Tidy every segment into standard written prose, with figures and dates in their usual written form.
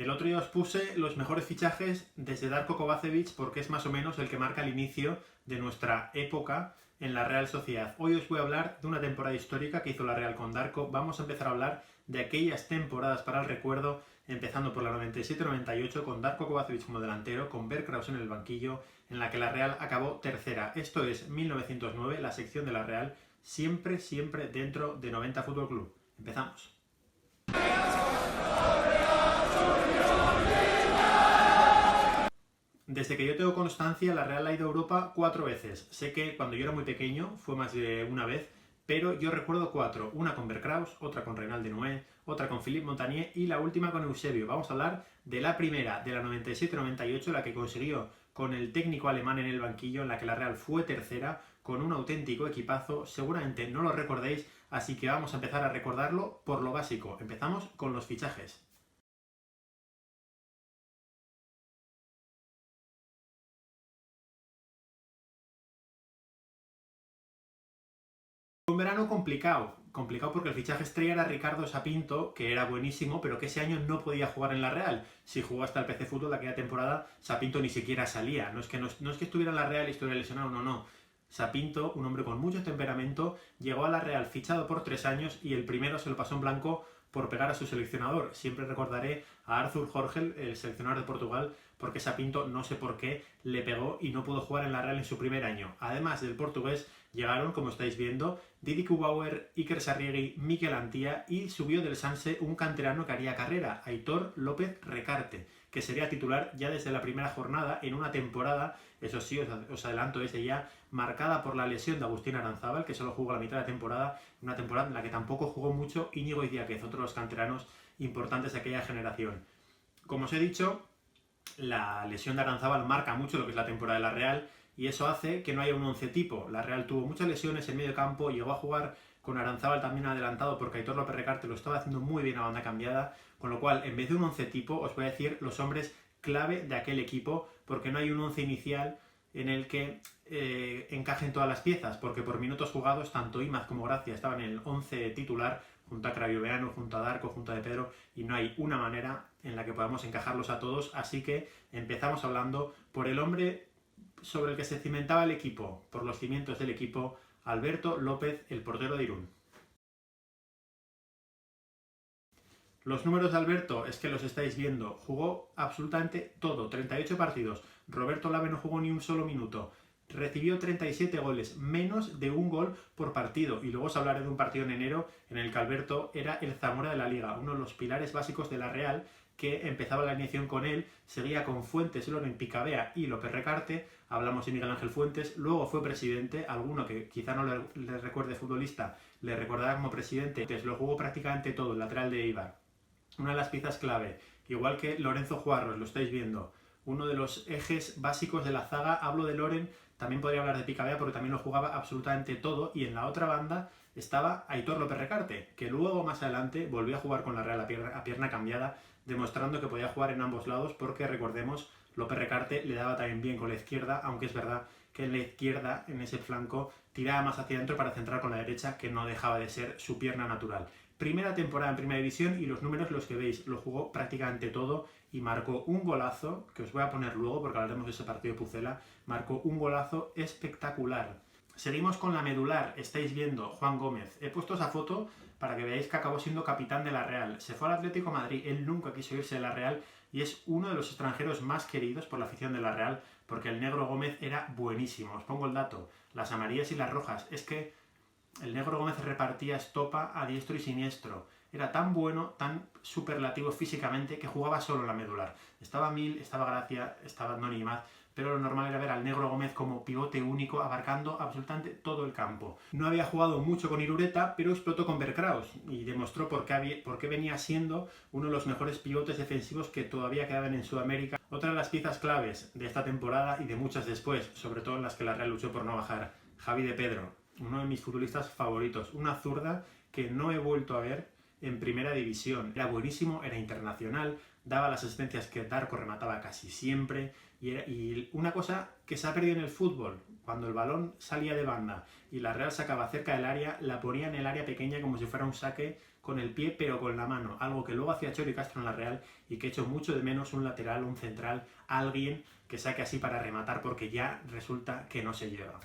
El otro día os puse los mejores fichajes desde Darko Kovacevic porque es más o menos el que marca el inicio de nuestra época en la Real Sociedad. Hoy os voy a hablar de una temporada histórica que hizo la Real con Darko. Vamos a empezar a hablar de aquellas temporadas para el recuerdo, empezando por la 97-98 con Darko Kovacevic como delantero, con Bert Kraus en el banquillo, en la que la Real acabó tercera. Esto es 1909, la sección de la Real, siempre dentro de 90 Fútbol Club. Empezamos. Desde que yo tengo constancia, la Real ha ido a Europa 4 veces. Sé que cuando yo era muy pequeño fue más de una vez, pero yo recuerdo 4. Una con Bert Kraus, otra con Reynald Denoué, otra con Philippe Montagnier y la última con Eusebio. Vamos a hablar de la primera, de la 97-98, la que consiguió con el técnico alemán en el banquillo, en la que la Real fue tercera, con un auténtico equipazo. Seguramente no lo recordéis, así que vamos a empezar a recordarlo por lo básico. Empezamos con los fichajes. Un verano complicado porque el fichaje estrella era Ricardo Sapinto, que era buenísimo, pero que ese año no podía jugar en la Real. Si jugó hasta el PC Fútbol de aquella temporada, Sapinto ni siquiera salía. No es que estuviera en la Real y estuviera lesionado, no. Sapinto, un hombre con mucho temperamento, llegó a la Real fichado por 3 años y el primero se lo pasó en blanco por pegar a su seleccionador. Siempre recordaré a Arthur Jorgel, el seleccionador de Portugal, porque Sapinto, no sé por qué, le pegó y no pudo jugar en la Real en su primer año. Además del portugués, llegaron, como estáis viendo, Didi Kubauer, Iker Sarriegi, Mikel Antía y subió del Sanse un canterano que haría carrera, Aitor López Recarte, que sería titular ya desde la primera jornada en una temporada, eso sí, os adelanto desde ya, marcada por la lesión de Agustín Aranzábal, que solo jugó la mitad de la temporada, una temporada en la que tampoco jugó mucho Íñigo Idiáquez, otro de los canteranos importantes de aquella generación. Como os he dicho, la lesión de Aranzábal marca mucho lo que es la temporada de la Real y eso hace que no haya un 11 tipo. La Real tuvo muchas lesiones en medio campo, llegó a jugar con Aranzábal también adelantado porque Aitor López Recarte lo estaba haciendo muy bien a banda cambiada, con lo cual en vez de un 11 tipo os voy a decir los hombres clave de aquel equipo, porque no hay un 11 inicial en el que encajen todas las piezas, porque por minutos jugados tanto Imaz como Gracia estaban en el 11 titular, junto a Cravioveanu, junto a Darko, junto a De Pedro, y no hay una manera en la que podamos encajarlos a todos, así que empezamos hablando por el hombre sobre el que se cimentaba el equipo, por los cimientos del equipo, Alberto López, el portero de Irún. Los números de Alberto es que los estáis viendo, jugó absolutamente todo, 38 partidos, Roberto Lave no jugó ni un solo minuto, recibió 37 goles, menos de un gol por partido, y luego os hablaré de un partido en enero en el que Alberto era el Zamora de la Liga, uno de los pilares básicos de la Real, que empezaba la alineación con él, seguía con Fuentes, Loren, Picabea y López Recarte, hablamos de Miguel Ángel Fuentes, luego fue presidente, alguno que quizá no le recuerde futbolista, le recordará como presidente, entonces lo jugó prácticamente todo, el lateral de Eibar. Una de las piezas clave, igual que Lorenzo Juarros, lo estáis viendo, uno de los ejes básicos de la zaga, hablo de Loren, también podría hablar de Picabea porque también lo jugaba absolutamente todo, y en la otra banda estaba Aitor López Recarte, que luego más adelante volvió a jugar con la Real a pierna cambiada, demostrando que podía jugar en ambos lados porque, recordemos, López Recarte le daba también bien con la izquierda, aunque es verdad que en la izquierda, en ese flanco, tiraba más hacia adentro para centrar con la derecha, que no dejaba de ser su pierna natural. Primera temporada en Primera División y los números los que veis, lo jugó prácticamente todo y marcó un golazo, que os voy a poner luego porque hablaremos de ese partido de Pucela, marcó un golazo espectacular. Seguimos con la medular, estáis viendo Juan Gómez. He puesto esa foto para que veáis que acabó siendo capitán de la Real. Se fue al Atlético de Madrid, él nunca quiso irse de la Real y es uno de los extranjeros más queridos por la afición de la Real porque el negro Gómez era buenísimo. Os pongo el dato, las amarillas y las rojas. Es que el negro Gómez repartía estopa a diestro y siniestro. Era tan bueno, tan superlativo físicamente que jugaba solo en la medular. Estaba Mil, estaba Gracia, estaba Andoni Imaz, pero lo normal era ver al negro Gómez como pivote único abarcando absolutamente todo el campo. No había jugado mucho con Irureta, pero explotó con Bert Kraus y demostró por qué venía siendo uno de los mejores pivotes defensivos que todavía quedaban en Sudamérica. Otra de las piezas claves de esta temporada y de muchas después, sobre todo en las que la Real luchó por no bajar, Javi de Pedro, uno de mis futbolistas favoritos, una zurda que no he vuelto a ver en Primera División. Era buenísimo, era internacional, daba las asistencias que Darko remataba casi siempre, y una cosa que se ha perdido en el fútbol, cuando el balón salía de banda y la Real sacaba cerca del área, la ponía en el área pequeña como si fuera un saque con el pie pero con la mano, algo que luego hacía Chori Castro en la Real y que echo mucho de menos un lateral, un central, alguien que saque así para rematar porque ya resulta que no se lleva.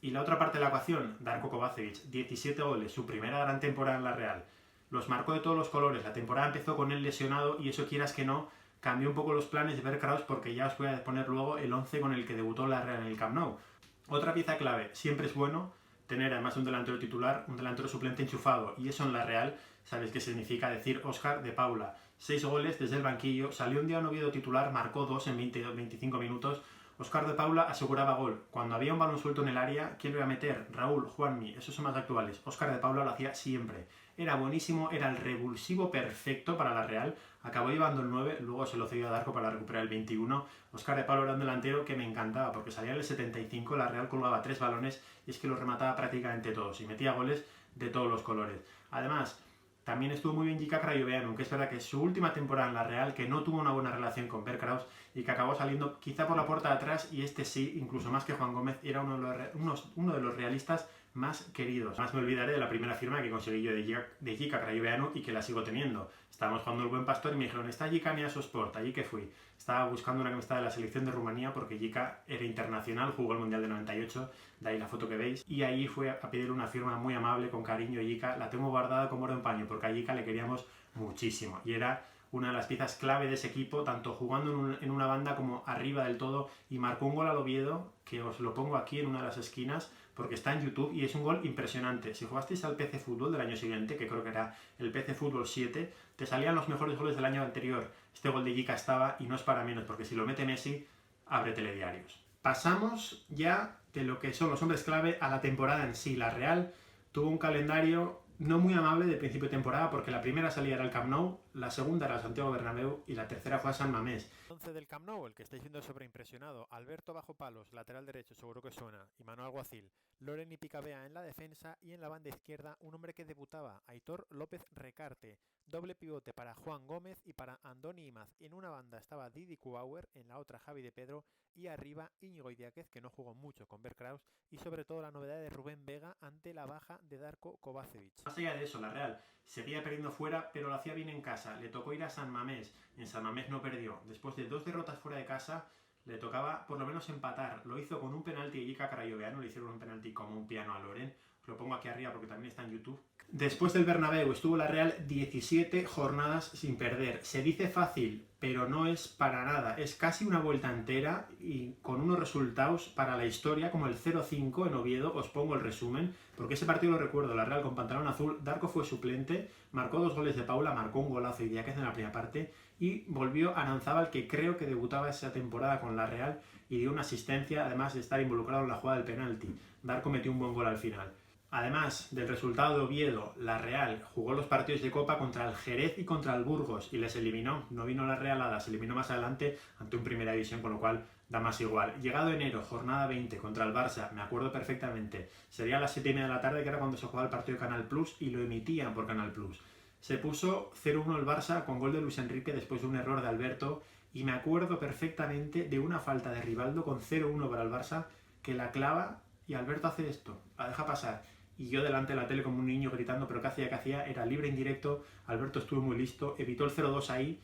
Y la otra parte de la ecuación, Darko Kovacevic, 17 goles, su primera gran temporada en la Real. Los marcó de todos los colores, la temporada empezó con él lesionado y eso quieras que no, cambió un poco los planes de Bert Kraus porque ya os voy a poner luego el 11 con el que debutó la Real en el Camp Nou. Otra pieza clave, siempre es bueno tener además de un delantero titular, un delantero suplente enchufado y eso en la Real, ¿sabéis qué significa? Decir Óscar de Paula, 6 goles desde el banquillo, salió un día en Oviedo titular, marcó 2 en 22-25 minutos. Óscar de Paula aseguraba gol. Cuando había un balón suelto en el área, ¿quién lo iba a meter? Raúl, Juanmi, esos son más actuales. Óscar de Paula lo hacía siempre. Era buenísimo, era el revulsivo perfecto para la Real. Acabó llevando el 9, luego se lo cedió a Darko para recuperar el 21. Óscar de Paula era un delantero que me encantaba porque salía en el 75, la Real colgaba 3 balones y es que los remataba prácticamente todos y metía goles de todos los colores. Además, también estuvo muy bien Jika Crayoveanu, aunque es verdad que su última temporada en la Real, que no tuvo una buena relación con Bert Kraus y que acabó saliendo quizá por la puerta de atrás, y este sí, incluso más que Juan Gómez, era uno de los realistas más queridos. Más me olvidaré de la primera firma que conseguí yo de Jika Crayoveanu y que la sigo teniendo. Estábamos jugando el Buen Pastor y me dijeron, está Jika en EASO Sport, allí que fui. Estaba buscando una camiseta de la selección de Rumanía porque Jika era internacional, jugó el Mundial de 98, de ahí la foto que veis, y allí fue a pedir una firma muy amable, con cariño, Jika, la tengo guardada como oro en paño, porque a Jika le queríamos muchísimo, y era una de las piezas clave de ese equipo, tanto jugando en una banda como arriba del todo, y marcó un gol al Oviedo, que os lo pongo aquí en una de las esquinas, porque está en YouTube y es un gol impresionante. Si jugasteis al PC Fútbol del año siguiente, que creo que era el PC Fútbol 7, te salían los mejores goles del año anterior. Este gol de Jika estaba y no es para menos, porque si lo mete Messi, abre telediarios. Pasamos ya de lo que son los hombres clave a la temporada en sí. La Real tuvo un calendario no muy amable de principio de temporada porque la primera salida era el Camp Nou, la segunda era el Santiago Bernabéu y la tercera fue a San Mamés. 11 del Camp Nou, el que estáis viendo sobreimpresionado, Alberto bajo palos, lateral derecho, seguro que suena, y Manuel Alguacil, Loren y Picabea en la defensa y en la banda izquierda un hombre que debutaba, Aitor López Recarte, doble pivote para Juan Gómez y para Andoni Imaz. En una banda estaba Didi Kubauer, en la otra Javi de Pedro y arriba Íñigo Idiáquez, que no jugó mucho con Bert Kraus, y sobre todo la novedad de Rubén Vega ante la baja de Darko Kovacevic. Más allá de eso, la Real seguía perdiendo fuera, pero lo hacía bien en casa. Le tocó ir a San Mamés, en San Mamés no perdió. Después de 2 derrotas fuera de casa, le tocaba por lo menos empatar. Lo hizo con un penalti de Jika Crayoveanu, le hicieron un penalti como un piano a Loren. Os lo pongo aquí arriba porque también está en YouTube. Después del Bernabéu estuvo la Real 17 jornadas sin perder. Se dice fácil, pero no es para nada. Es casi una vuelta entera y con unos resultados para la historia, como el 0-5 en Oviedo. Os pongo el resumen, porque ese partido lo recuerdo. La Real con pantalón azul, Darko fue suplente, marcó 2 goles de Paula, marcó un golazo y Idiáquez en la primera parte y volvió Aranzábal, que creo que debutaba esa temporada con la Real y dio una asistencia, además de estar involucrado en la jugada del penalti. Darko metió un buen gol al final. Además del resultado de Oviedo, la Real jugó los partidos de Copa contra el Jerez y contra el Burgos y les eliminó. No vino la Realada, se eliminó más adelante ante un Primera División, con lo cual da más igual. Llegado enero, jornada 20 contra el Barça, me acuerdo perfectamente. Sería a las 7:30 de la tarde, que era cuando se jugaba el partido de Canal Plus y lo emitían por Canal Plus. Se puso 0-1 el Barça con gol de Luis Enrique después de un error de Alberto y me acuerdo perfectamente de una falta de Rivaldo con 0-1 para el Barça que la clava y Alberto hace esto, la deja pasar. Y yo delante de la tele como un niño gritando, pero ¿qué hacía? ¿Qué hacía? Era libre indirecto, Alberto estuvo muy listo, evitó el 0-2 ahí,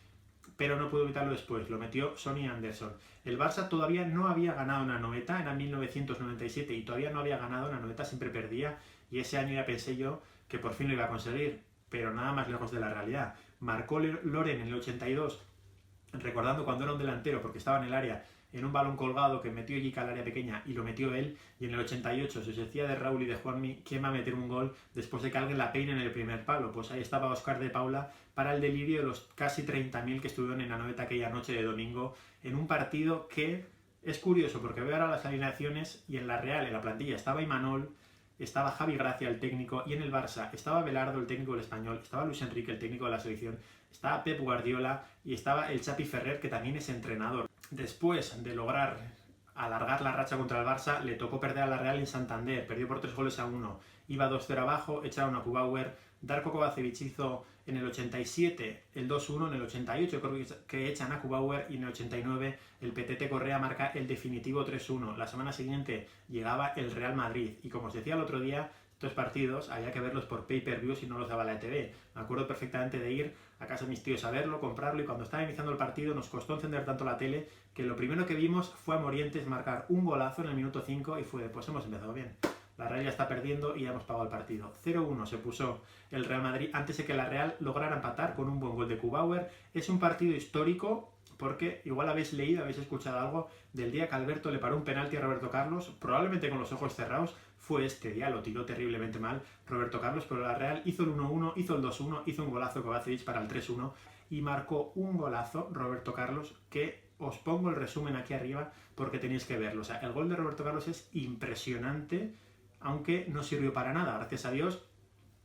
pero no pudo evitarlo después, lo metió Sonny Anderson. El Barça todavía no había ganado una Anoeta, era 1997 y todavía no había ganado una Anoeta, siempre perdía, y ese año ya pensé yo que por fin lo iba a conseguir, pero nada más lejos de la realidad. Marcó Loren en el 82, recordando cuando era un delantero, porque estaba en el área, en un balón colgado que metió Jika al área pequeña y lo metió él, y en el 88 se decía de Raúl y de Juanmi, ¿quién va a meter un gol después de que alguien la peine en el primer palo? Pues ahí estaba Óscar de Paula para el delirio de los casi 30.000 que estuvieron en Anoeta aquella noche de domingo, en un partido que es curioso, porque veo ahora las alineaciones y en la Real, en la plantilla, estaba Imanol, estaba Javi Gracia, el técnico, y en el Barça estaba Belardo, el técnico del Español, estaba Luis Enrique, el técnico de la selección, estaba Pep Guardiola y estaba el Chapi Ferrer, que también es entrenador. Después de lograr alargar la racha contra el Barça, le tocó perder a la Real en Santander, perdió por 3-1, iba 2-0 abajo, echaron a Kubauer, Darko Kovacevic hizo en el 87 el 2-1, en el 88 creo que echan a Kubauer y en el 89 el Petete Correa marca el definitivo 3-1. La semana siguiente llegaba el Real Madrid y como os decía el otro día, estos partidos había que verlos por pay-per-view si no los daba la ETV. Me acuerdo perfectamente de ir a casa de mis tíos a verlo, comprarlo, y cuando estaba iniciando el partido nos costó encender tanto la tele que lo primero que vimos fue a Morientes marcar un golazo en el minuto 5 y fue, pues hemos empezado bien. La Real ya está perdiendo y ya hemos pagado el partido. 0-1 se puso el Real Madrid antes de que la Real lograra empatar con un buen gol de Kubauer. Es un partido histórico porque igual habéis leído, habéis escuchado algo del día que Alberto le paró un penalti a Roberto Carlos, probablemente con los ojos cerrados. Fue este día, lo tiró terriblemente mal Roberto Carlos, pero la Real hizo el 1-1, hizo el 2-1, hizo un golazo Kovacevic para el 3-1 y marcó un golazo Roberto Carlos que os pongo el resumen aquí arriba porque tenéis que verlo. O sea, el gol de Roberto Carlos es impresionante, aunque no sirvió para nada, gracias a Dios.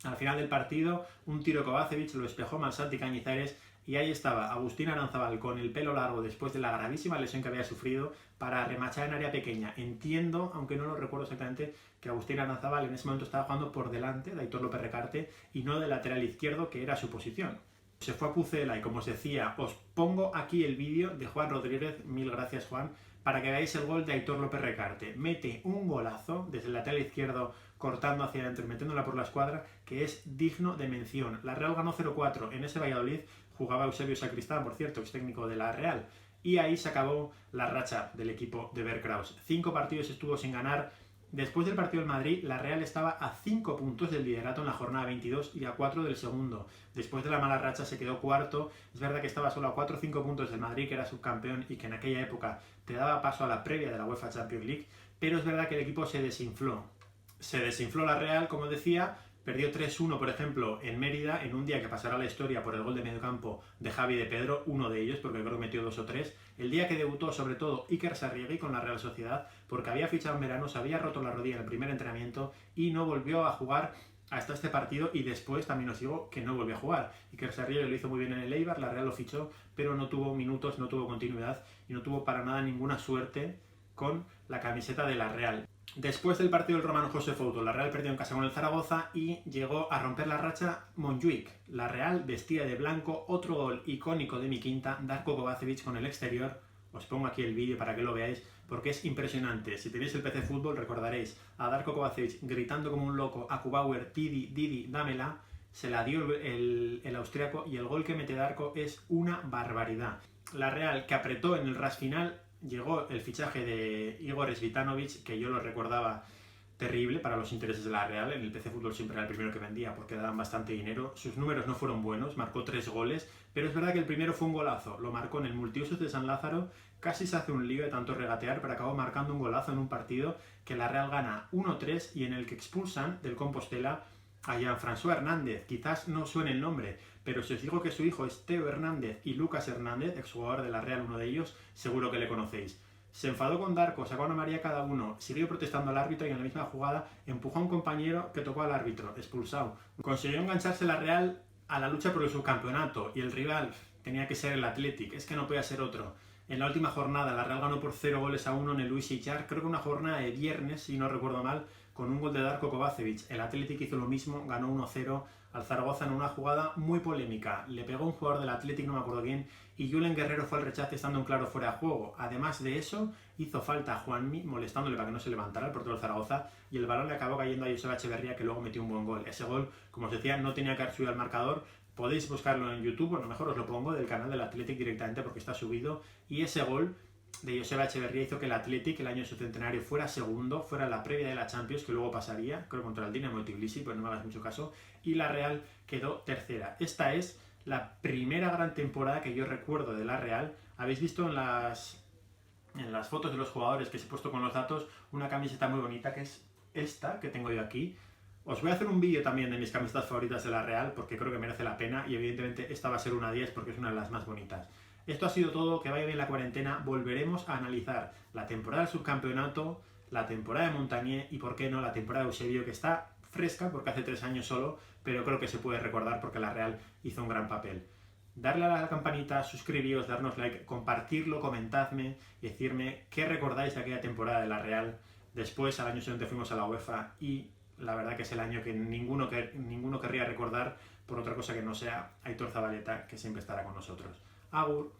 Al final del partido, un tiro Kovacevic lo despejó mal Santi Cañizares y ahí estaba Agustín Aranzábal con el pelo largo después de la gravísima lesión que había sufrido para remachar en área pequeña. Entiendo, aunque no lo recuerdo exactamente, que Agustín Aranzábal en ese momento estaba jugando por delante de Aitor López Recarte y no de lateral izquierdo, que era su posición. Se fue a Pucela y, como os decía, os pongo aquí el vídeo de Juan Rodríguez, mil gracias Juan, para que veáis el gol de Aitor López Recarte. Mete un golazo desde el lateral izquierdo cortando hacia adentro y metiéndola por la escuadra, que es digno de mención. La Real ganó 0-4 en ese Valladolid, jugaba Eusebio Sacristán, por cierto, ex técnico de la Real, y ahí se acabó la racha del equipo de Bert Kraus. 5 partidos estuvo sin ganar. Después del partido del Madrid, la Real estaba a 5 puntos del liderato en la jornada 22 y a 4 del segundo. Después de la mala racha se quedó cuarto. Es verdad que estaba solo a 4 o 5 puntos del Madrid, que era subcampeón y que en aquella época te daba paso a la previa de la UEFA Champions League, pero es verdad que el equipo se desinfló. Se desinfló la Real, como decía, perdió 3-1, por ejemplo, en Mérida, en un día que pasará la historia por el gol de mediocampo de Javi de Pedro, uno de ellos, porque creo que metió 2 o 3. El día que debutó, sobre todo, Iker Sarriegi con la Real Sociedad, porque había fichado en verano, se había roto la rodilla en el primer entrenamiento y no volvió a jugar hasta este partido, y después también os digo que no volvió a jugar. Iker Sarriegi lo hizo muy bien en el Eibar, la Real lo fichó, pero no tuvo minutos, no tuvo continuidad y no tuvo para nada ninguna suerte con la camiseta de la Real. Después del partido del Romano José Fouto, la Real perdió en casa con el Zaragoza y llegó a romper la racha Montjuic. La Real vestía de blanco, otro gol icónico de mi quinta, Darko Kovacevic con el exterior. Os pongo aquí el vídeo para que lo veáis porque es impresionante. Si tenéis el PC Fútbol recordaréis a Darko Kovacevic gritando como un loco a Kubauer, Didi, Didi, dámela. Se la dio el austriaco y el gol que mete Darko es una barbaridad. La Real, que apretó en el ras final, llegó el fichaje de Igor Svitanovic, que yo lo recordaba terrible para los intereses de la Real. En el PC Fútbol siempre era el primero que vendía porque daban bastante dinero. Sus números no fueron buenos, marcó 3 goles, pero es verdad que el primero fue un golazo. Lo marcó en el multiusos de San Lázaro, casi se hace un lío de tanto regatear, pero acabó marcando un golazo en un partido que la Real gana 1-3 y en el que expulsan del Compostela a Jean-François Hernández. Quizás no suene el nombre, pero si os digo que su hijo es Teo Hernández y Lucas Hernández, exjugador de la Real, uno de ellos, seguro que le conocéis. Se enfadó con Darko, sacó a una María cada uno, siguió protestando al árbitro y en la misma jugada empujó a un compañero que tocó al árbitro, expulsado. Consiguió engancharse la Real a la lucha por el subcampeonato y el rival tenía que ser el Athletic, es que no podía ser otro. En la última jornada la Real ganó por 0-1 en el Luis Ichar, creo que una jornada de viernes, si no recuerdo mal, con un gol de Darko Kovacevic. El Athletic hizo lo mismo, ganó 1-0 al Zaragoza en una jugada muy polémica. Le pegó un jugador del Athletic, no me acuerdo bien, y Julen Guerrero fue al rechace estando en claro fuera de juego. Además de eso, hizo falta a Juanmi molestándole para que no se levantara el portero del Zaragoza y el balón le acabó cayendo a Joseba Echeverría, que luego metió un buen gol. Ese gol, como os decía, no tenía que haber subido al marcador. Podéis buscarlo en YouTube, o a lo mejor os lo pongo del canal del Athletic directamente porque está subido. Y ese gol de Joseba Echeverría hizo que el Athletic, el año de su centenario, fuera segundo, fuera la previa de la Champions, que luego pasaría, creo, contra el Dinamo de Tbilisi, pero no me hagas mucho caso, y la Real quedó tercera. Esta es la primera gran temporada que yo recuerdo de la Real. Habéis visto en las fotos de los jugadores que os he puesto con los datos una camiseta muy bonita, que es esta que tengo yo aquí. Os voy a hacer un vídeo también de mis camisetas favoritas de la Real, porque creo que merece la pena, y evidentemente esta va a ser una 10 porque es una de las más bonitas. Esto ha sido todo, que vaya bien la cuarentena. Volveremos a analizar la temporada del subcampeonato, la temporada de Montagnier y, por qué no, la temporada de Eusebio, que está fresca porque hace 3 años solo, pero creo que se puede recordar porque la Real hizo un gran papel. Darle a la campanita, suscribíos, darnos like, compartirlo, comentadme y decirme qué recordáis de aquella temporada de la Real. Después, al año siguiente fuimos a la UEFA y la verdad que es el año que ninguno querría recordar por otra cosa que no sea Aitor Zabaleta, que siempre estará con nosotros. Agur.